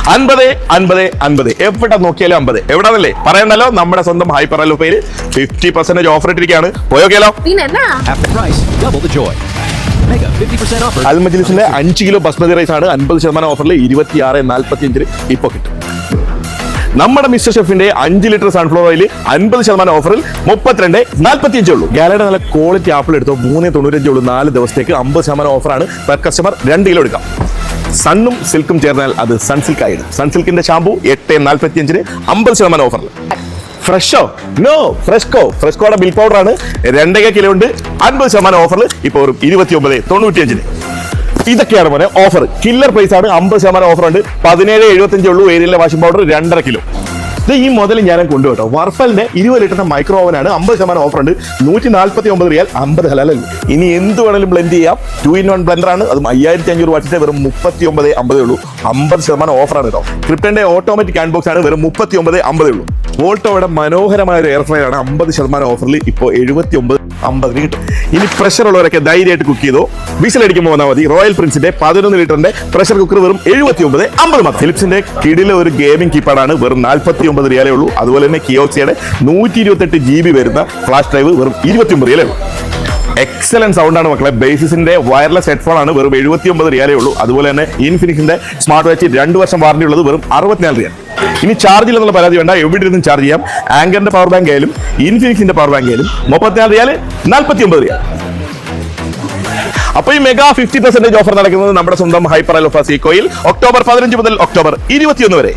50, 50, 50. എവിടെ നോക്കിയാലും 50. എവിടാന്നല്ലേ പറയണ്ടല്ലോ, നമ്മുടെ സ്വന്തം ഹൈപ്പർ അലുഫയിൽ 50% ഓഫർ ഇട്ടിരിക്കുകയാണ്. പോയോക്കിയാലോ? അൽ മജ്ലിസിന്റെ 5 കിലോ ബസ്മതി റൈസ് ആണ് 50% ഓഫറിൽ 26.45 ഇപ്പൊ കിട്ടും. നമ്മുടെ മിസ്റ്റർ ഷെഫിന്റെ 5 ലിറ്റർ സൺഫ്ലവർ ഓയിൽ 50% ഓഫറിൽ 32.45 ഉള്ളൂ. ഗാലയുടെ നല്ല ക്വാളിറ്റി ആപ്പിൾ എടുത്തോ 3.95 ഉള്ളൂ. 4 ദിവസത്തേക്ക് 50% ഓഫറാണ്. പെർ കസ്റ്റമർ 2 കിലോ എടുക്കാം. സണ്ണും സിൽക്കും ചേർന്നാൽ അത് സൺസിൽക്ക് ആയിട്ട്. സൺസിൽക്കിന്റെ ഷാമ്പു 8.45 50% ഓഫറിൽ. ഫ്രഷോ? നോ, ഫ്രെസ്കോയുടെ മിൽക്ക് പൗഡർ ആണ് 2 കിലോ ഉണ്ട് 50% ഓഫറിൽ ഇപ്പോൾ 29.95. ഇതൊക്കെയാണ് പോലെ ഓഫർ. കില്ലർ പ്രൈസ് ആണ്. 50% ഓഫർ ഉണ്ട്. 17.75 ഉള്ളൂ. ഏരിയയിലെ വാഷിംഗ് പൗഡർ 2.5 കിലോ. ഈ മുതൽ ഞാൻ കൊണ്ടുപോട്ടോ. വർഫലിന്റെ 20 ലിറ്ററിന്റെ മൈക്രോ ഓവനാണ്. 50% ഓഫർ ഉണ്ട്. 149 റിയാൽ, 50 ഹലാലല്ല. ഇനി എന്ത് വേണമെങ്കിലും ബ്ലെൻഡ് ചെയ്യാം. 2-in-1 ബ്ലെൻഡർ ആണ്. അതും 5500 വാട്ടിന്റെ വെറും 39.50 ഉള്ളൂ. 50% ഓഫറാണ് കേട്ടോ. ക്രിപ്റ്റന്റെ ഓട്ടോമാറ്റിക് ഹാൻഡ് ബോക്സ് ആണ് വെറും 39.50 ഉള്ളൂ. വോൾട്ടോയുടെ മനോഹരമായ ഒരു എയർ ഫ്രയർ ആണ് 50% ഓഫറിൽ ഇപ്പോൾ 79.50 കിട്ടും. ഇനി പ്രഷർ ഉള്ളവരൊക്കെ ധൈര്യമായിട്ട് കുക്ക് ചെയ്തോ. വിസിലടിക്കുമ്പോൾ വന്നാൽ മതി. റോയൽ പ്രിൻസിന്റെ 11 ലിറ്ററിന്റെ പ്രഷർ കുക്കർ വെറും 79.50 മാത്രം. ഫിലിപ്സിന്റെ കിടിലെ ഒരു ഗെയിമിംഗ് കീപ്പാടാണ് വെറും 49 റിയാലേ ഉള്ളൂ. അതുപോലെ തന്നെ കിയോക്സിയുടെ 128 GB വരുന്ന ഫ്ലാഷ് ഡ്രൈവ് വെറും 29 റിയാലേ ഉള്ളൂ. എക്സലന്റ് സൗണ്ട് ആണ് മക്കളെ. ബേസിസിന്റെ വയർലെസ് ഹെഡ്ഫോൺ ആണ് വെറും 79 റിയാലേ ഉള്ളൂ. അതുപോലെ തന്നെ ഇൻഫിനിക്സിന്റെ സ്മാർട്ട് വാച്ച് 2 വർഷം വാറന്റി ഉള്ളത് വെറും 64 റിയാൽ. ഇനി ചാർജിൽ എന്നുള്ള പരാതി വേണ്ട, എവിടെ ഇരുന്നും ചാർജ് ചെയ്യാം. ആങ്കറിന്റെ പവർ ബാങ്ക് ആയാലും ഇൻഫിനിക്സിന്റെ പവർ ബാങ്ക് ആയാലും 34 റിയാൽ, 49 റിയാൽ. അപ്പൊ ഈ മെഗാ 50% ഓഫർ നടക്കുന്നത് നമ്മുടെ സ്വന്തം ഹൈപ്പർ അലുഫ സീക്കോയിൽ ഒക്ടോബർ 15 മുതൽ ഒക്ടോബർ 21 വരെ.